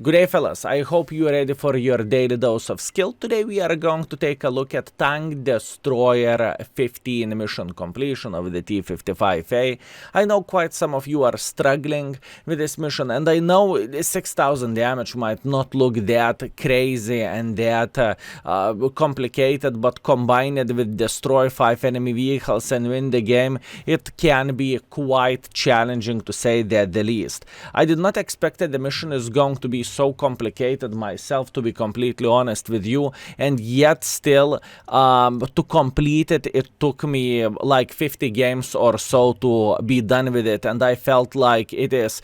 Good day, fellas. I hope you are ready for your daily dose of skill. Today we are going to take a look at Tank Destroyer 15 mission completion of the T-55A. I know quite some of you are struggling with this mission, and I know 6,000 damage might not look that crazy and that complicated, but combine it with destroy 5 enemy vehicles and win the game, it can be quite challenging, to say that the least. I did not expect that the mission is going to be so complicated myself, to be completely honest with you, and yet still to complete it, it took me like 50 games or so to be done with it, and I felt like it is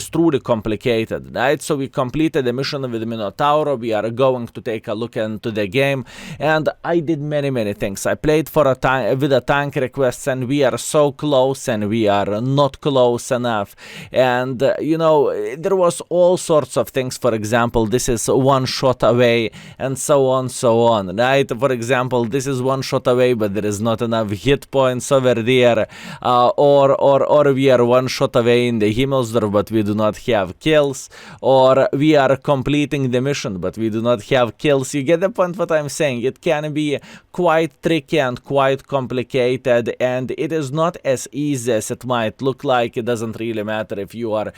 truly complicated, right? So we completed the mission with Minotauro. We are going to take a look into the game, and I did many things. I played for with a tank request, and we are so close and we are not close enough, and you know, there was all sorts of things. For example, this is one shot away, and so on, right? For example, this is one shot away, but there is not enough hit points over there, or we are one shot away in the Himmelsdorf, but we do not have kills, or we are completing the mission, but we do not have kills. You get the point what I'm saying? It can be quite tricky and quite complicated, and it is not as easy as it might look like. It doesn't really matter if you are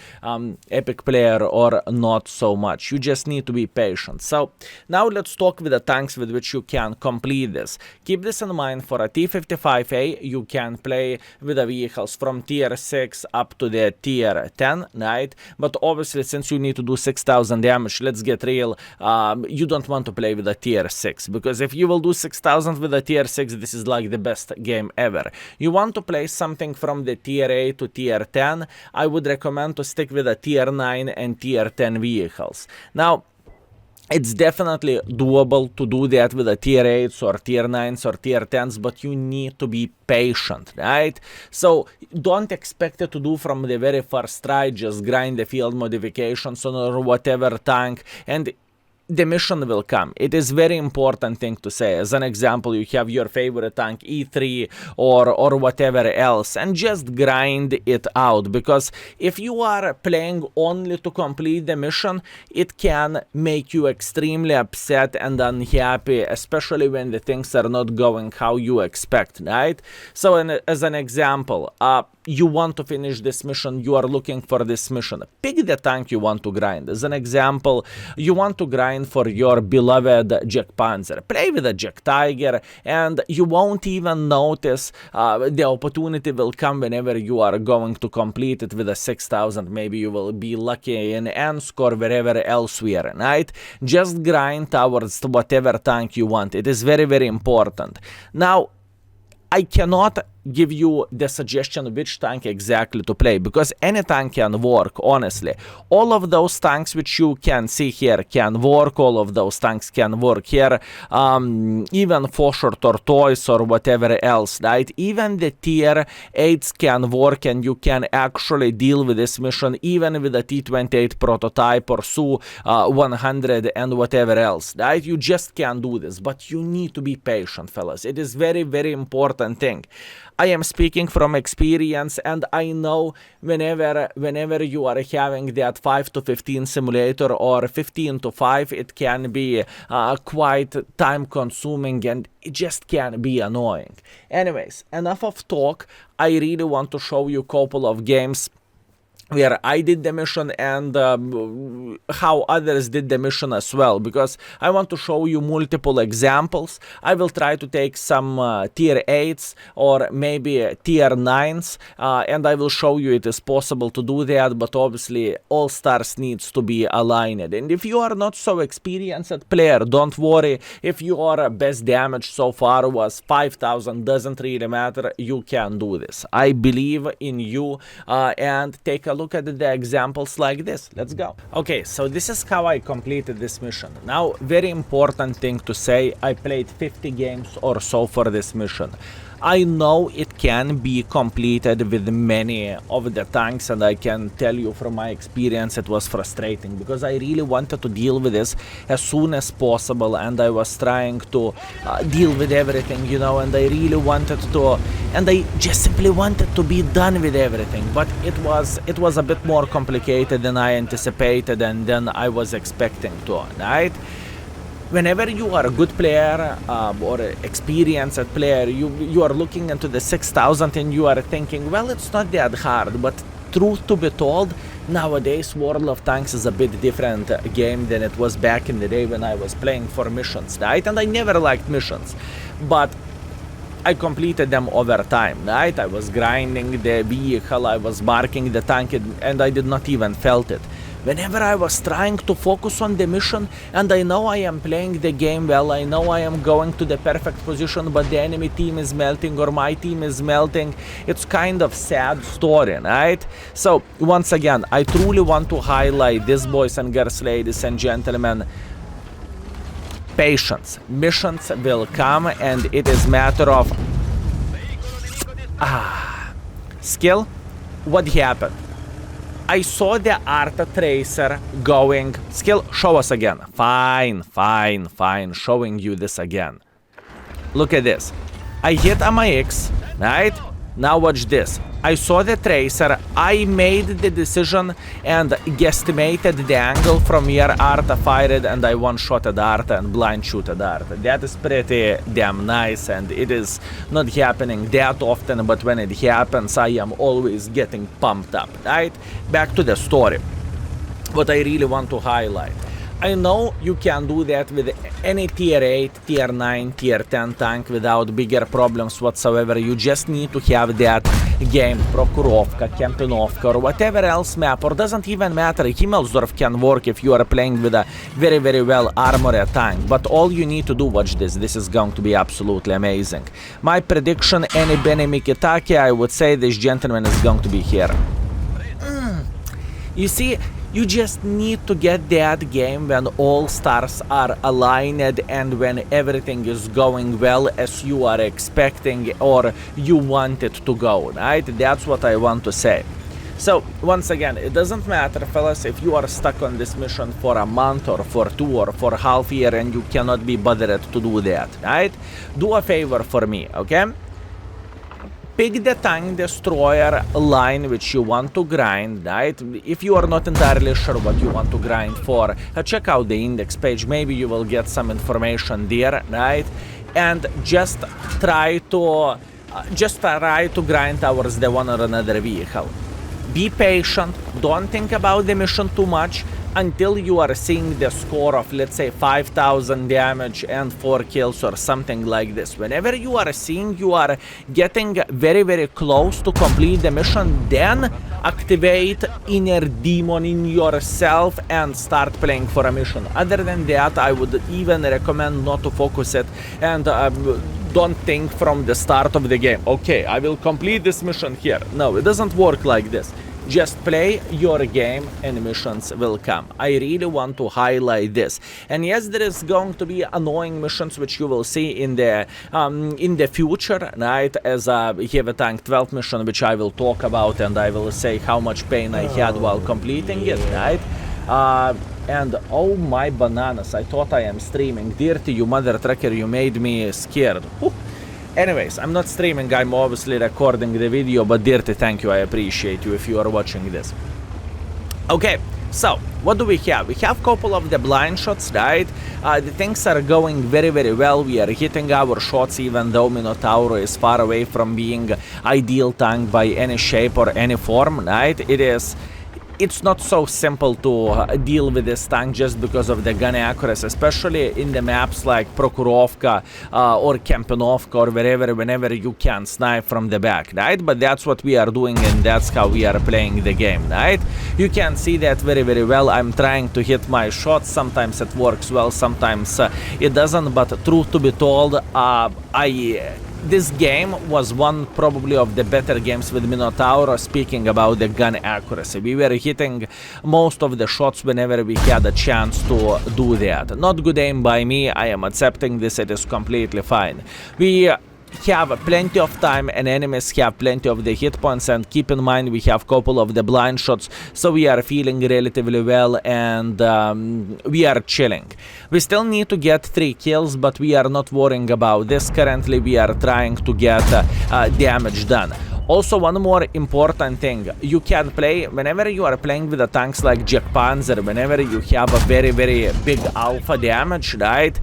epic player or not so much. You just need to be patient. So now let's talk with the tanks with which you can complete this. Keep this in mind. For a T-55A, you can play with the vehicles from tier 6 up to the tier 10, right? But obviously, since you need to do 6,000 damage, let's get real, you don't want to play with a tier 6, because if you will do 6,000 with a tier 6, this is like the best game ever. You want to play something from the tier 8 to tier 10. I would recommend to stick with a tier 9 and tier 10 vehicles. Now, it's definitely doable to do that with a tier 8s or tier 9s or tier 10s, but you need to be patient, right? So don't expect it to do from the very first try, just grind the field modifications on or whatever tank, and the mission will come. It is very important thing to say. As an example, you have your favorite tank E3 or whatever else, and just grind it out, because if you are playing only to complete the mission, it can make you extremely upset and unhappy, especially when the things are not going how you expect, right? So as an example, you want to finish this mission, you are looking for this mission, pick the tank you want to grind. As an example, you want to grind for your beloved Jack Panzer. Play with a Jack Tiger, and you won't even notice the opportunity will come whenever you are going to complete it with a 6,000. Maybe you will be lucky in Ensk or wherever elsewhere, right? Just grind towards whatever tank you want. It is very important. Now, I cannot give you the suggestion which tank exactly to play, because any tank can work, honestly. All of those tanks which you can see here can work, all of those tanks can work here, even Fosher Tortoise or whatever else, right? Even the tier 8s can work, and you can actually deal with this mission even with a T-28 prototype or Su-100 and whatever else, right? You just can do this, but you need to be patient, fellas. It is very important thing. I am speaking from experience, and I know whenever you are having that 5 to 15 simulator or 15 to 5, it can be quite time consuming, and it just can be annoying. Anyways, enough of talk. I really want to show you a couple of games where I did the mission and how others did the mission as well, because I want to show you multiple examples. I will try to take some tier 8s or maybe tier 9s, and I will show you it is possible to do that, but obviously all stars needs to be aligned. And if you are not so experienced player, don't worry. If your best damage so far was 5,000, doesn't really matter, you can do this. I believe in you, and take a look at the examples like this. Let's go. Okay, so this is how I completed this mission. Now, very important thing to say, I played 50 games or so for this mission. I know it can be completed with many of the tanks, and I can tell you from my experience it was frustrating because I really wanted to deal with this as soon as possible, and I was trying to deal with everything, you know, and I really wanted to, and I just simply wanted to be done with everything, but it was a bit more complicated than I anticipated and than I was expecting to, right? Whenever you are a good player or an experienced player, you are looking into the 6000 and you are thinking, well, it's not that hard. But truth to be told, nowadays World of Tanks is a bit different game than it was back in the day when I was playing for missions, right? And I never liked missions, but I completed them over time, right? I was grinding the vehicle, I was marking the tank, and I did not even felt it. Whenever I was trying to focus on the mission, and I know I am playing the game well, I know I am going to the perfect position, but the enemy team is melting or my team is melting, it's kind of sad story, right? So, once again, I truly want to highlight this, boys and girls, ladies and gentlemen. Patience. Missions will come, and it is matter of skill. What happened? I saw the Arta Tracer going. Skill, show us again. Fine, showing you this again. Look at this. I hit MIX, right? Now watch this. I saw the Tracer, I made the decision and guesstimated the angle from where Arta fired, and I one-shotted Arta and blind-shooted Arta. That is pretty damn nice, and it is not happening that often, but when it happens, I am always getting pumped up, right? Back to the story. What I really want to highlight. I know you can do that with any tier 8, tier 9, tier 10 tank without bigger problems whatsoever. You just need to have that game, Prokurovka, Kempinovka, or whatever else map, or doesn't even matter. Himmelsdorf can work if you are playing with a very, very well armored tank. But all you need to do, watch this, this is going to be absolutely amazing. My prediction, any Benny Mikitake, I would say this gentleman is going to be here. You see, you just need to get that game when all stars are aligned and when everything is going well as you are expecting or you want it to go, right? That's what I want to say. So, once again, it doesn't matter, fellas, if you are stuck on this mission for a month or for 2 or for half a year and you cannot be bothered to do that, right? Do a favor for me, okay? Pick the tank destroyer line which you want to grind, right? If you are not entirely sure what you want to grind for, check out the index page, maybe you will get some information there, right? And just try to grind towards the one or another vehicle. Be patient, don't think about the mission too much until you are seeing the score of, let's say, 5000 damage and 4 kills or something like this. Whenever you are seeing you are getting very, very close to complete the mission, then activate inner demon in yourself and start playing for a mission. Other than that, I would even recommend not to focus it and don't think from the start of the game, okay, I will complete this mission here. No, it doesn't work like this. Just play your game and missions will come. I really want to highlight this. And yes, there is going to be annoying missions which you will see in the future, right? As a Heavy Tank 12 mission, which I will talk about, and I will say how much pain I had while completing it, right? And oh my bananas, I thought I am streaming. Dirty, you mother trucker, you made me scared. Whew. Anyways, I'm not streaming, I'm obviously recording the video, but Dirty, thank you, I appreciate you if you are watching this. Okay, so, what do we have? We have a couple of the blind shots, right? The things are going very, very well. We are hitting our shots even though Minotauro is far away from being ideal tank by any shape or any form, right? It's not so simple to deal with this tank just because of the gun accuracy, especially in the maps like Prokurovka or Kempinovka or whenever you can snipe from the back, right? But that's what we are doing and that's how we are playing the game, right? You can see that very, very well. I'm trying to hit my shots. Sometimes it works well, sometimes it doesn't, but truth to be told, this game was one probably of the better games with Minotauro, speaking about the gun accuracy. We were hitting most of the shots whenever we had a chance to do that. Not good aim by me, I am accepting this, it is completely fine. We have plenty of time and enemies have plenty of the hit points, and keep in mind we have couple of the blind shots, so we are feeling relatively well, and we are chilling. We still need to get 3 kills, but we are not worrying about this. Currently we are trying to get damage done. Also, one more important thing, you can play, whenever you are playing with the tanks like Jack Panzer, whenever you have a very big alpha damage, right?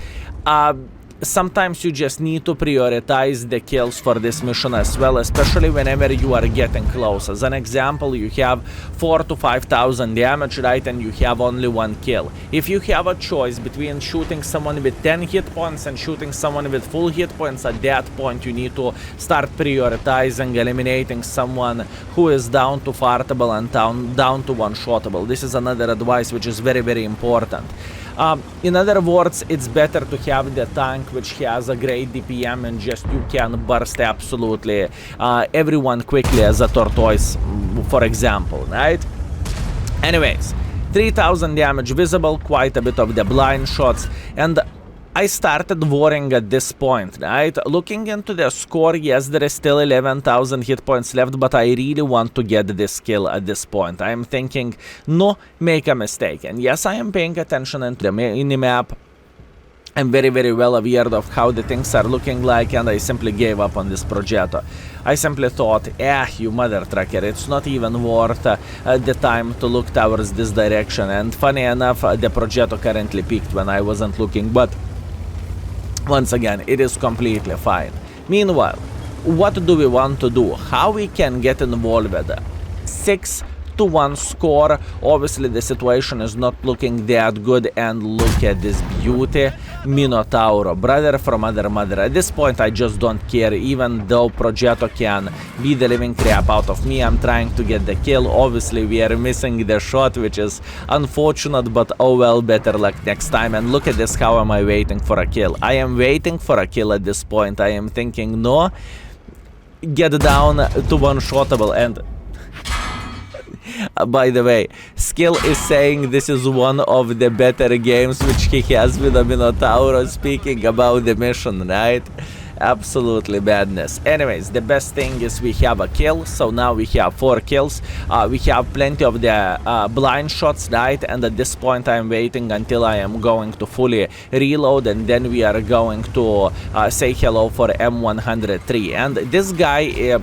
Sometimes you just need to prioritize the kills for this mission as well, especially whenever you are getting close. As an example, you have 4,000 to 5,000 damage, right, and you have only 1 kill. If you have a choice between shooting someone with 10 hit points and shooting someone with full hit points, at that point you need to start prioritizing eliminating someone who is down to fartable and down to one-shottable. This is another advice which is very important. In other words, it's better to have the tank which has a great DPM and just you can burst absolutely everyone quickly as a tortoise, for example, right? Anyways, 3,000 damage visible, quite a bit of the blind shots, and I started worrying at this point, right? Looking into the score, yes, there is still 11,000 hit points left, but I really want to get this kill at this point. I am thinking, no, make a mistake. And yes, I am paying attention to the minimap. I'm very well aware of how the things are looking like, and I simply gave up on this Progetto. I simply thought, you mother trucker, it's not even worth the time to look towards this direction. And funny enough, the Progetto currently peaked when I wasn't looking, but once again, it is completely fine. Meanwhile, what do we want to do? How we can get involved? 6-1 score. Obviously, the situation is not looking that good, and look at this beauty. Minotauro, brother from other mother. At this point, I just don't care, even though Progetto can beat the living crap out of me. I'm trying to get the kill. Obviously, we are missing the shot, which is unfortunate, but oh well, better luck next time. And look at this, how am I waiting for a kill? I am waiting for a kill at this point. I am thinking, no, get down to one-shottable. And by the way, Skill is saying this is one of the better games which he has with a Minotauro, speaking about the mission, right? Absolutely badness. Anyways, the best thing is we have a kill, so now we have 4 kills. We have plenty of the blind shots, right? And at this point I'm waiting until I am going to fully reload, and then we are going to say hello for M103. And this guy,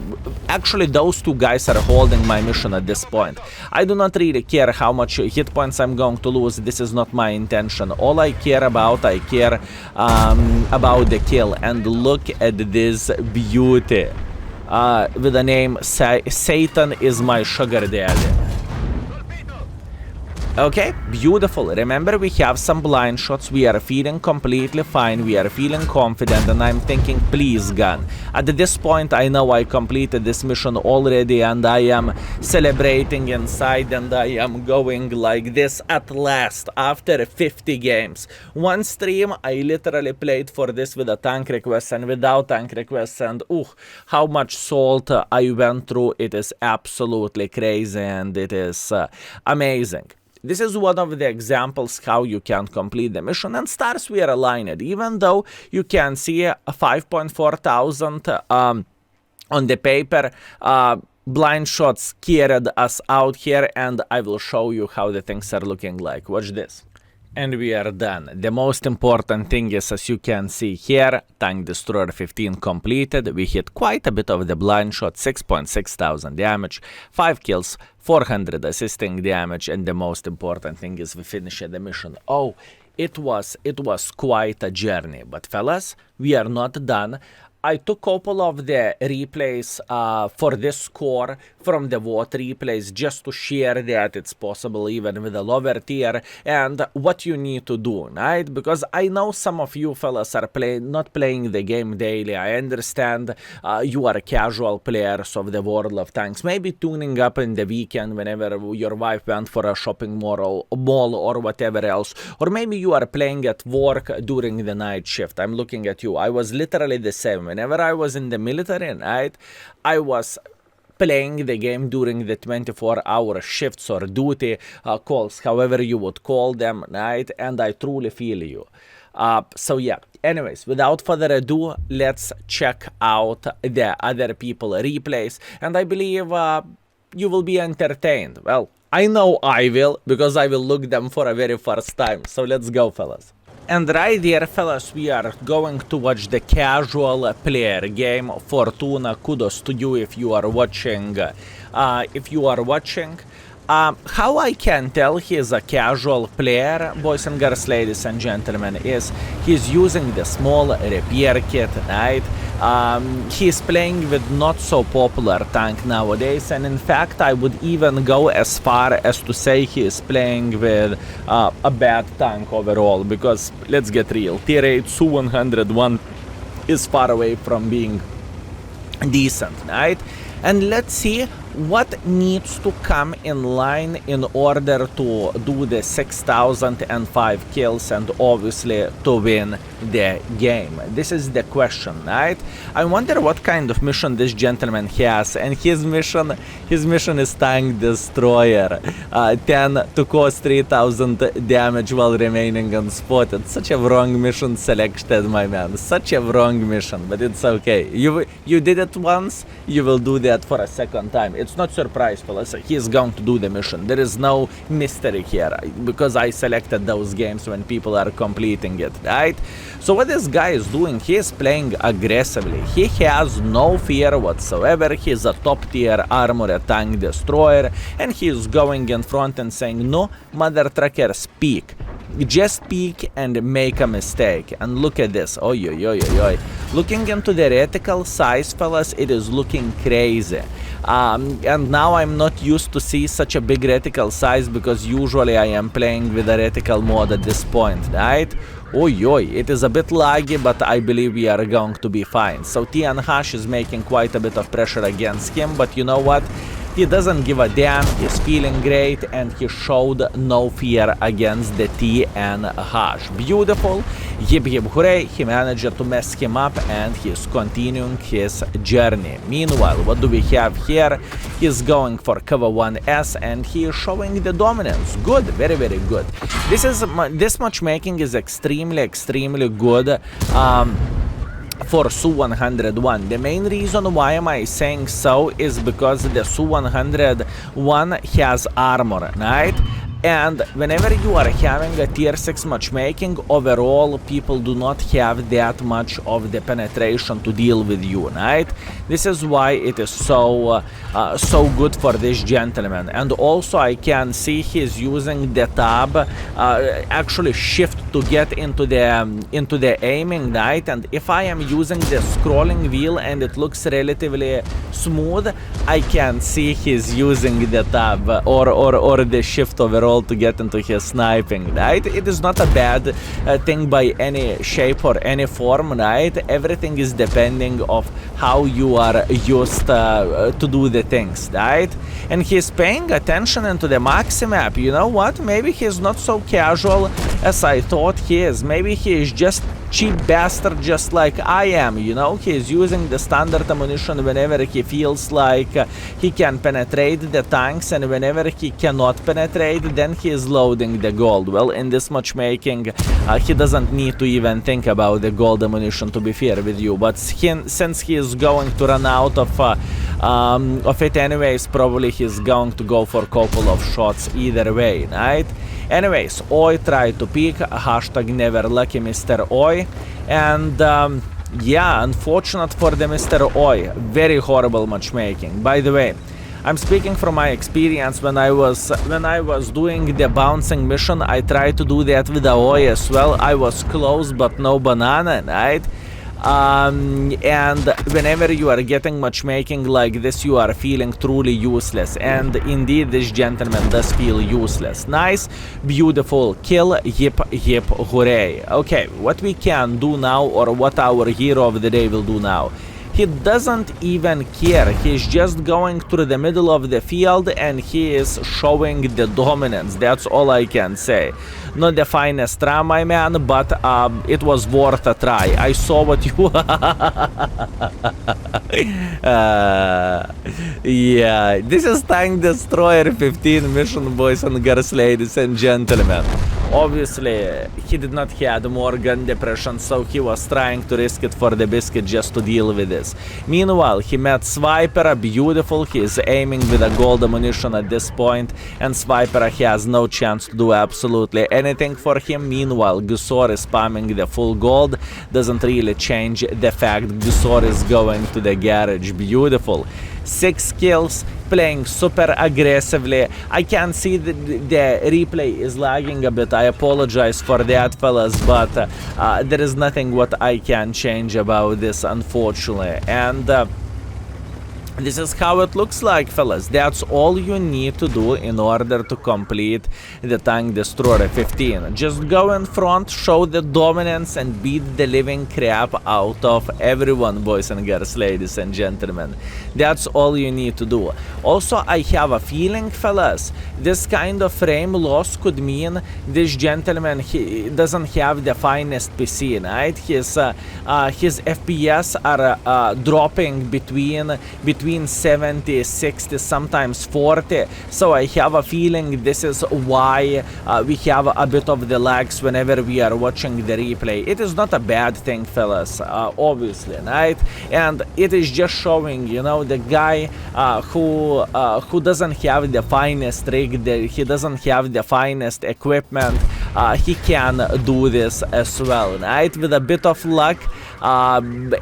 actually those 2 guys are holding my mission at this point. I do not really care how much hit points I'm going to lose. This is not my intention. All I care about, I care about the kill. And look at this beauty with the name Satan is my sugar daddy. Okay, beautiful. Remember, we have some blind shots. We are feeling completely fine. We are feeling confident, and I'm thinking, please, gun. At this point, I know I completed this mission already, and I am celebrating inside, and I am going like this at last, after 50 games. One stream, I literally played for this with a tank request and without tank requests, and how much salt I went through. It is absolutely crazy, and it is amazing. This is one of the examples how you can complete the mission, and stars we are aligned, even though you can see 5.4 thousand on the paper. Blind shots carried us out here, and I will show you how the things are looking like. Watch this. And we are done. The most important thing is, as you can see here, Tank Destroyer 15 completed. We hit quite a bit of the blind shot, 6.6 thousand damage, 5 kills, 400 assisting damage, and the most important thing is we finished the mission. Oh, it was quite a journey, but fellas, we are not done. I took a couple of the replays for this score from the VOD replays just to share that it's possible even with a lower tier and what you need to do, right? Because I know some of you fellas are not playing the game daily. I understand you are casual players of the World of Tanks, maybe tuning up in the weekend whenever your wife went for a shopping mall or whatever else, or maybe you are playing at work during the night shift. I'm looking at you. I was literally the same. Whenever I was in the military, right, I was playing the game during the 24-hour shifts or duty calls, however you would call them, right? And I truly feel you. So yeah, anyways, without further ado, let's check out the other people replays, and I believe you will be entertained. Well, I know I will, because I will look them for a very first time. So let's go, fellas. And right here, fellas, we are going to watch the casual player game. Fortuna, kudos to you if you are watching. How I can tell he is a casual player, boys and girls, ladies and gentlemen, is he's using the small repair kit, right? He's playing with not so popular tank nowadays, and in fact I would even go as far as to say he is playing with a bad tank overall, because let's get real, tier 8 Su-101 is far away from being decent, right? And let's see what needs to come in line in order to do the 6,005 kills and obviously to win the game. This is the question, right? I wonder what kind of mission this gentleman has, and his mission is Tank Destroyer. 10 to cause 3,000 damage while remaining unspotted. Such a wrong mission selected, my man. Such a wrong mission, but it's okay. You did it once, you will do that for a second time. It's not surprise, fellas. He is going to do the mission. There is no mystery here, because I selected those games when people are completing it, right? So what this guy is doing, he is playing aggressively. He has no fear whatsoever. He is a top tier armored tank destroyer, and he is going in front and saying, no, mother truckers, peek. Just peek and make a mistake. And look at this. Oi, oi, oi, oi, oi. Looking into the reticle size, fellas, it is looking crazy. And now I'm not used to see such a big reticle size, because usually I am playing with a reticle mode at this point, right? Oi, oi, it is a bit laggy, but I believe we are going to be fine. So TN Hash is making quite a bit of pressure against him, but you know what? He doesn't give a damn, he's feeling great, and he showed no fear against the TN Hash. Beautiful, yip yip hooray, he managed to mess him up, and he's continuing his journey. Meanwhile, what do we have here? He's going for cover 1S, and he is showing the dominance. Good, very, very good. This matchmaking is extremely good. For Su-101. The main reason why am I saying so is because the Su-101 has armor, right? And whenever you are having a tier 6 matchmaking, overall people do not have that much of the penetration to deal with you, right? This is why it is so good for this gentleman. And also I can see he's using the tab, actually shift, to get into the aiming, right? And if I am using the scrolling wheel and it looks relatively smooth, I can see he's using the tab or the shift overall to get into his sniping, right? It is not a bad thing by any shape or any form, right? Everything is depending of how you are used to do the things, right? And he's paying attention into the maxi map. You know what? Maybe he's not so casual as I thought he is. Maybe he is just cheap bastard, just like I am, you know? He is using the standard ammunition whenever he feels like he can penetrate the tanks, and whenever he cannot penetrate, then he is loading the gold. Well, in this matchmaking, he doesn't need to even think about the gold ammunition, to be fair with you, but since he is going to run out of it anyways, probably he's going to go for a couple of shots either way, right? Anyways, Oi tried to pick, hashtag never lucky Mr. Oi, and yeah, unfortunate for the Mr. Oi, very horrible matchmaking. By the way, I'm speaking from my experience. When I was doing the bouncing mission, I tried to do that with the Oi as well. I was close, but no banana, right? And whenever you are getting matchmaking like this, you are feeling truly useless, and indeed this gentleman does feel useless. Nice, beautiful kill, yip yip hooray. Okay, what we can do now, or what our hero of the day will do now, He doesn't even care. He's just going through the middle of the field and he is showing the dominance. That's all I can say. Not the finest try, my man, but it was worth a try. I saw what you... yeah, this is Tank Destroyer 15 mission, boys and girls, ladies and gentlemen. Obviously, he did not have more gun depression, so he was trying to risk it for the biscuit just to deal with this. Meanwhile, he met Swiper, beautiful. He is aiming with a gold ammunition at this point, and Swiper has no chance to do absolutely anything for him. Meanwhile, Gusor is spamming the full gold. Doesn't really change the fact Gusor is going to the garage. Beautiful. 6 kills, playing super aggressively. I can see the replay is lagging a bit. I apologize for that, fellas, but there is nothing what I can change about this, unfortunately. And this is how it looks like, fellas. That's all you need to do in order to complete the Tank Destroyer 15. Just go in front, show the dominance, and beat the living crap out of everyone, boys and girls, ladies and gentlemen. That's all you need to do. Also, I have a feeling, fellas, this kind of frame loss could mean this gentleman, he doesn't have the finest PC, right? His FPS are dropping between 70, 60, sometimes 40. So I have a feeling this is why we have a bit of the lags whenever we are watching the replay. It is not a bad thing, fellas, obviously, right? And it is just showing, you know, the guy who doesn't have the finest rig, he doesn't have the finest equipment, he can do this as well, right? With a bit of luck,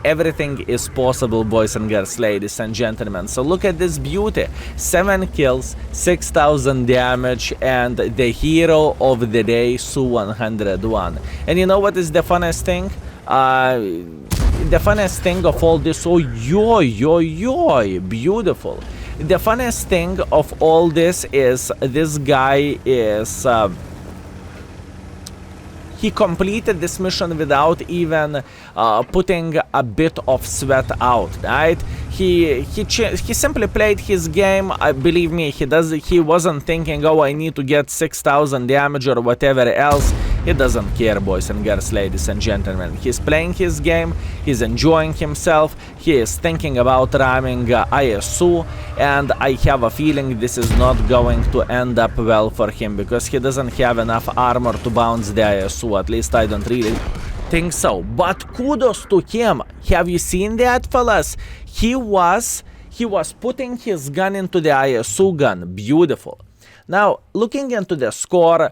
everything is possible, boys and girls, ladies and gentlemen. So look at this beauty. 7 kills, 6,000 damage, and the hero of the day, Su-101. And you know what is the funniest thing? The funniest thing of all this, oh yo, beautiful. The funniest thing of all this is this guy is he completed this mission without even putting a bit of sweat out, right? He simply played his game. Believe me, he wasn't thinking, oh, I need to get 6,000 damage or whatever else. He doesn't care, boys and girls, ladies and gentlemen. He's playing his game, he's enjoying himself, he is thinking about ramming ISU, and I have a feeling this is not going to end up well for him, because he doesn't have enough armor to bounce the ISU. At least I don't really think so. But kudos to him. Have you seen that, fellas? He was putting his gun into the ISU gun. Beautiful. Now, looking into the score,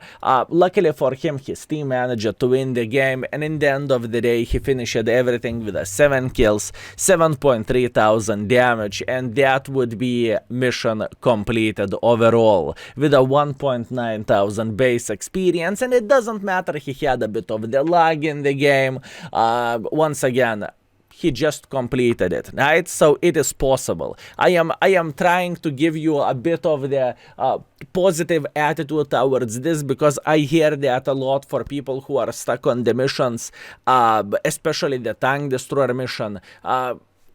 luckily for him, his team managed to win the game, and in the end of the day, he finished everything with 7 kills, 7.3 thousand damage, and that would be mission completed overall, with a 1.9 thousand base experience, and it doesn't matter, he had a bit of the lag in the game. Once again, he just completed it, right? So it is possible. I am trying to give you a bit of the positive attitude towards this, because I hear that a lot for people who are stuck on the missions, especially the Tank Destroyer mission.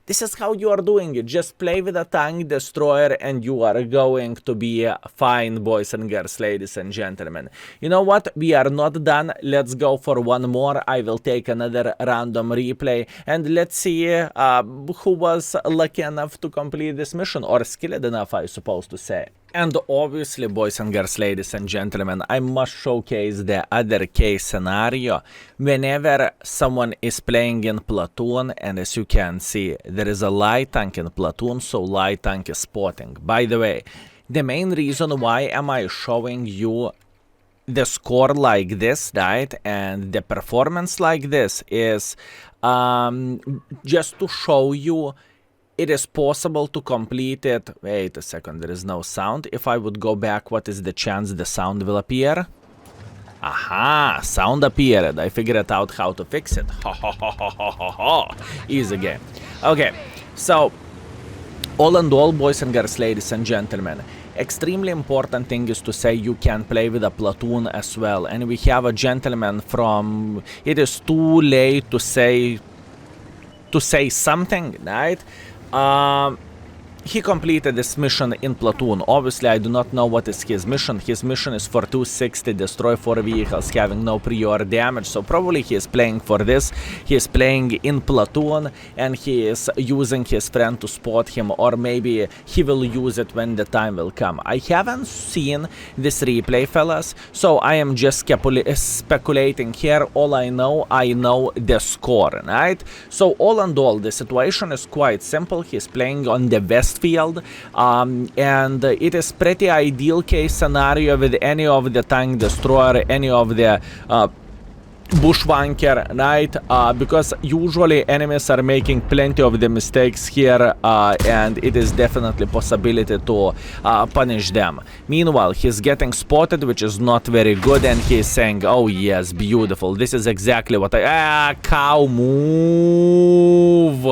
This is how you are doing it. Just play with a Tank Destroyer and you are going to be fine, boys and girls, ladies and gentlemen. You know what? We are not done. Let's go for one more. I will take another random replay and let's see who was lucky enough to complete this mission, or skilled enough, I suppose to say. And obviously, boys and girls, ladies and gentlemen, I must showcase the other case scenario whenever someone is playing in Platoon, and as you can see, there is a light tank in Platoon, so light tank is spotting. By the way, the main reason why am I showing you the score like this, right, and the performance like this is just to show you it is possible to complete it. Wait a second, there is no sound. If I would go back, what is the chance the sound will appear? Aha, sound appeared. I figured out how to fix it. Ha ha ha ha ha ha ha. Easy game. Okay, so all in all, boys and girls, ladies and gentlemen, extremely important thing is to say you can play with a Platoon as well. And we have a gentleman from, it is too late to say to say something, right? He completed this mission in Platoon. Obviously, I do not know what is his mission. His mission is for 260, destroy 4 vehicles, having no prior damage. So probably he is playing for this. He is playing in Platoon, and he is using his friend to spot him, or maybe he will use it when the time will come. I haven't seen this replay, fellas, so I am just speculating here. All I know the score, right? So all in all, the situation is quite simple. He's playing on the west field, and it is pretty ideal case scenario with any of the tank destroyer, any of the bushwanker, right? Because usually enemies are making plenty of the mistakes here, and it is definitely possibility to punish them. Meanwhile, he's getting spotted, which is not very good, and he's saying, oh yes, beautiful, this is exactly what cow, move.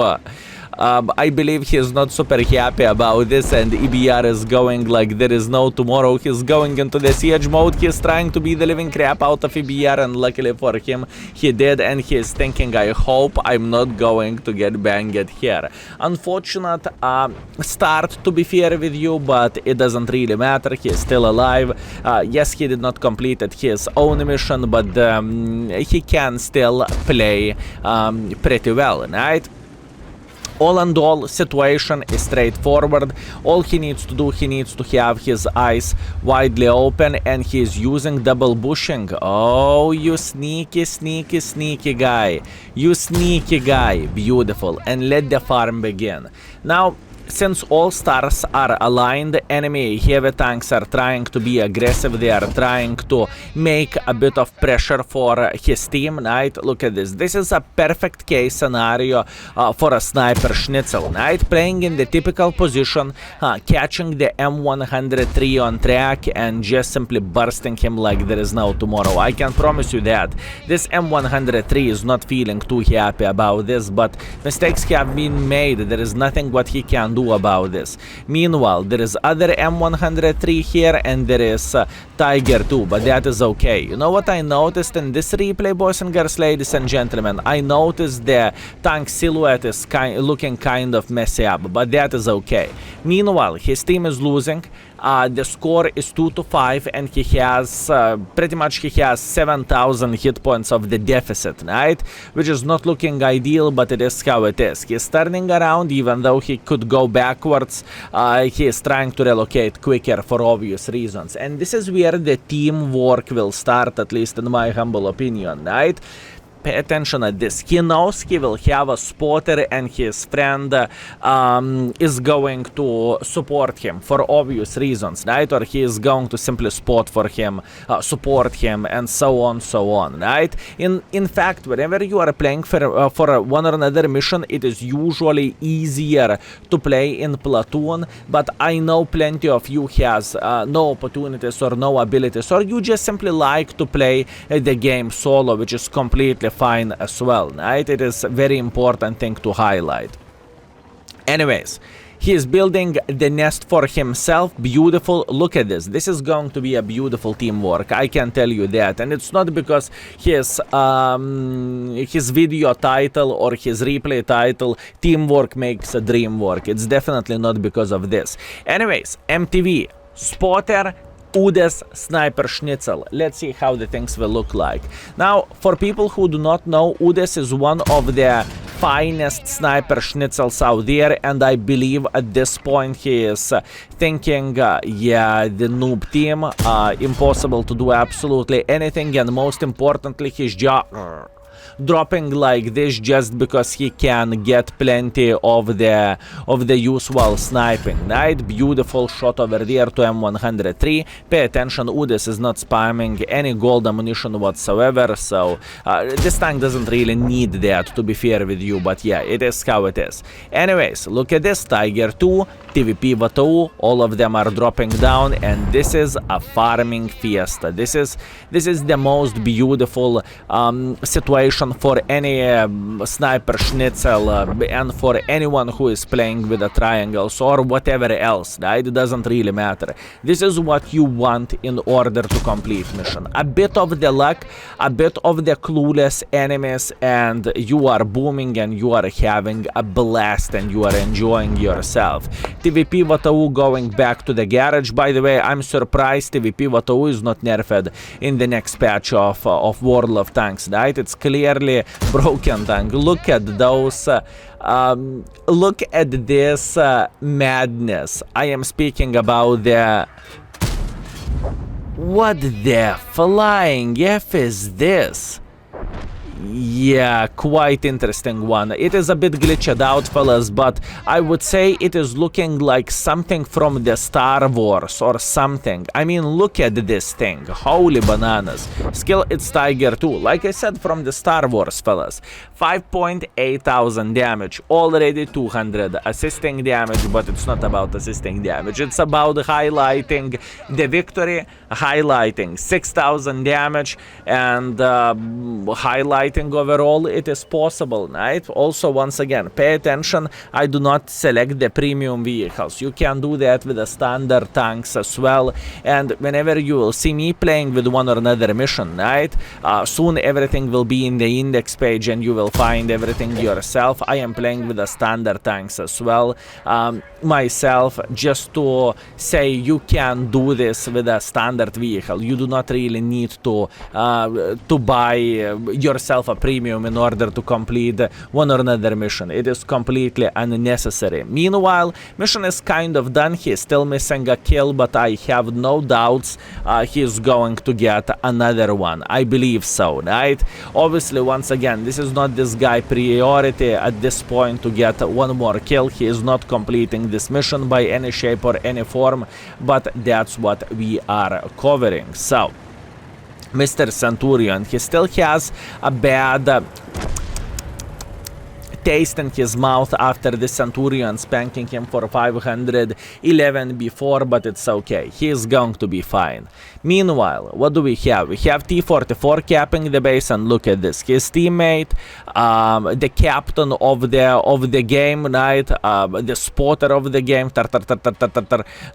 I believe he's not super happy about this, and EBR is going like there is no tomorrow. He's going into the siege mode. He's trying to beat the living crap out of EBR, and luckily for him, he did, and he's thinking, I hope I'm not going to get banged here. Unfortunate start, to be fair with you, but it doesn't really matter. He is still alive. Yes, he did not complete his own mission, but he can still play pretty well, right? All in all, situation is straightforward. All he needs to do, he needs to have his eyes widely open, and he is using double bushing. Oh, you sneaky, sneaky, sneaky guy. You sneaky guy. Beautiful. And let the farm begin. Now, since all stars are aligned, enemy heavy tanks are trying to be aggressive. They are trying to make a bit of pressure for his team, right? Look at this. This is a perfect case scenario for a sniper schnitzel, right? Playing in the typical position, catching the M103 on track, and just simply bursting him like there is no tomorrow. I can promise you that this M103 is not feeling too happy about this, but mistakes have been made. There is nothing what he can do about this. Meanwhile, there is other M103 here, and there is Tiger 2, but that is okay. You know what I noticed in this replay, boys and girls, ladies and gentlemen? I noticed the tank silhouette is looking kind of messy up, but that is okay. Meanwhile, his team is losing. The score is 2-5, and he has pretty much 7,000 hit points of the deficit, right? Which is not looking ideal, but it is how it is. He's turning around, even though he could go backwards. He is trying to relocate quicker for obvious reasons, and this is where the teamwork will start, at least in my humble opinion, right? Pay attention at this. He knows he will have a spotter, and his friend is going to support him for obvious reasons, right? Or he is going to simply spot for him, support him, and so on, right? In fact, whenever you are playing for one or another mission, it is usually easier to play in Platoon, but I know plenty of you has no opportunities or no abilities, or you just simply like to play the game solo, which is completely fine as well, right? It is a very important thing to highlight. Anyways, he is building the nest for himself. Beautiful. Look at this. This is going to be a beautiful teamwork. I can tell you that. And it's not because his video title or his replay title, teamwork makes a dream work. It's definitely not because of this. Anyways, MTV, spotter, Udes Sniper Schnitzel. Let's see how the things will look like. Now, for people who do not know, Udes is one of the finest sniper schnitzels out there, and I believe at this point he is thinking, yeah, the noob team, impossible to do absolutely anything, and most importantly, his jaw dropping like this just because he can get plenty of the usual sniping, right? Beautiful shot over there to M103. Pay attention, Udes is not spamming any gold ammunition whatsoever, so this tank doesn't really need that, to be fair with you, but yeah, it is how it is. Anyways, look at this, Tiger 2, TVP Vatou, all of them are dropping down, and this is a farming fiesta. This is the most beautiful situation motivation for any sniper schnitzel and for anyone who is playing with the triangles or whatever else, right? It doesn't really matter. This is what you want in order to complete mission. A bit of the luck, a bit of the clueless enemies, and you are booming and you are having a blast and you are enjoying yourself. TVP Vatau going back to the garage. By the way, I'm surprised TVP Vatau is not nerfed in the next patch of World of Tanks, right? It's clearly broken tank. Look at those look at this madness. I am speaking about the... What the flying F is this? Yeah, quite interesting one. It is a bit glitched out, fellas, but I would say it is looking like something from the Star Wars or something. I mean, look at this thing. Holy bananas. Skill, it's Tiger 2. Like I said, from the Star Wars, fellas. 5.8 thousand damage. Already 200 assisting damage, but it's not about assisting damage. It's about highlighting the victory, highlighting 6,000 damage, and highlighting overall it is possible, right? Also, once again, pay attention, I do not select the premium vehicles. You can do that with the standard tanks as well, and whenever you will see me playing with one or another mission, right, soon everything will be in the index page and you will find everything yourself. I am playing with the standard tanks as well myself, just to say you can do this with a standard vehicle. You do not really need to buy yourself a premium in order to complete one or another mission. It is completely unnecessary. Meanwhile, mission is kind of done. He is still missing a kill, but I have no doubts he is going to get another one. I believe so, right? Obviously, once again, this is not this guy priority at this point to get one more kill. He is not completing this mission by any shape or any form, but that's what we are covering. So, Mr. Centurion, he still has a bad taste in his mouth after the Centurion spanking him for 511 before, but it's okay. He is going to be fine. Meanwhile, what do we have? We have T-44 capping the base, and look at this. His teammate, the captain of the game, right? The spotter of the game,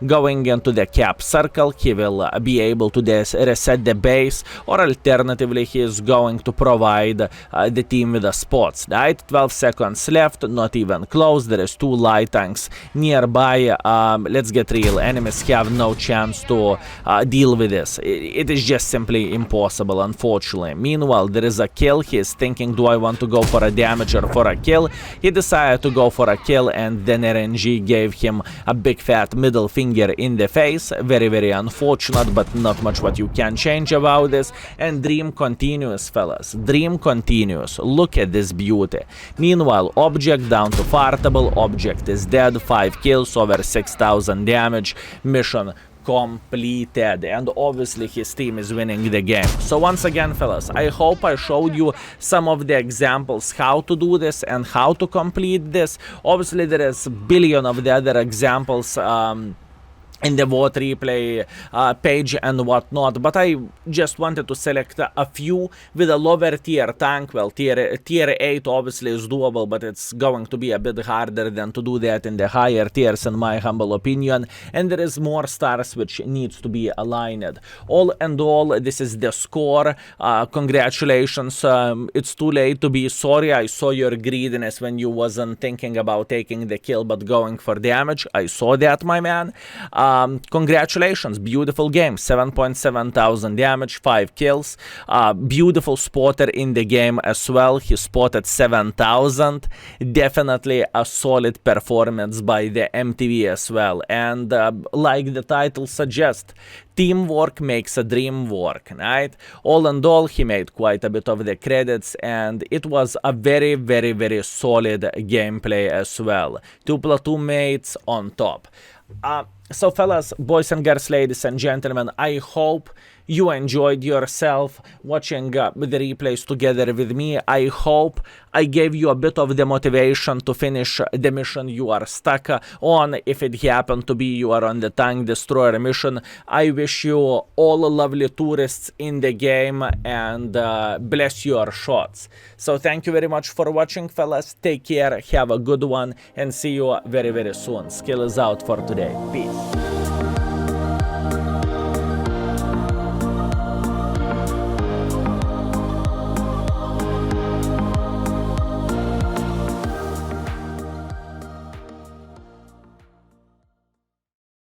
going into the cap circle. He will be able to reset the base, or alternatively, he is going to provide the team with the spots, right? 12 seconds left, not even close. There is 2 light tanks nearby. Let's get real. Enemies have no chance to deal with this. It is just simply impossible, unfortunately. Meanwhile, there is a kill. He is thinking, do I want to go for a damage or for a kill? He decided to go for a kill, and then RNG gave him a big fat middle finger in the face. Very, very unfortunate, but not much what you can change about this. And Dream continues, fellas. Dream continues. Look at this beauty. Meanwhile, object down to fartable. Object is dead. 5 kills, over 6,000 damage. Mission completed, and obviously his team is winning the game. So once again, fellas, I hope I showed you some of the examples how to do this and how to complete this. Obviously there is a billion of the other examples in the vote replay page and whatnot, but I just wanted to select a few with a lower tier tank. Well, tier 8 obviously is doable, but it's going to be a bit harder than to do that in the higher tiers, in my humble opinion, and there is more stars which needs to be aligned. All and all, this is the score. Congratulations. It's too late to be sorry. I saw your greediness when you wasn't thinking about taking the kill but going for damage. I saw that, my man. Congratulations, beautiful game. 7.7 thousand damage, 5 kills. Beautiful spotter in the game as well. He spotted 7,000. Definitely a solid performance by the MTV as well. And like the title suggests, teamwork makes a dream work, right? All in all, he made quite a bit of the credits, and it was a very, very, very solid gameplay as well. 2 platoon mates on top. So fellas, boys and girls, ladies and gentlemen, I hope you enjoyed yourself watching the replays together with me. I hope I gave you a bit of the motivation to finish the mission you are stuck on. If it happened to be you are on the Tank Destroyer mission, I wish you all lovely tourists in the game and bless your shots. So thank you very much for watching, fellas. Take care, have a good one, and see you very, very soon. Skill is out for today. Peace.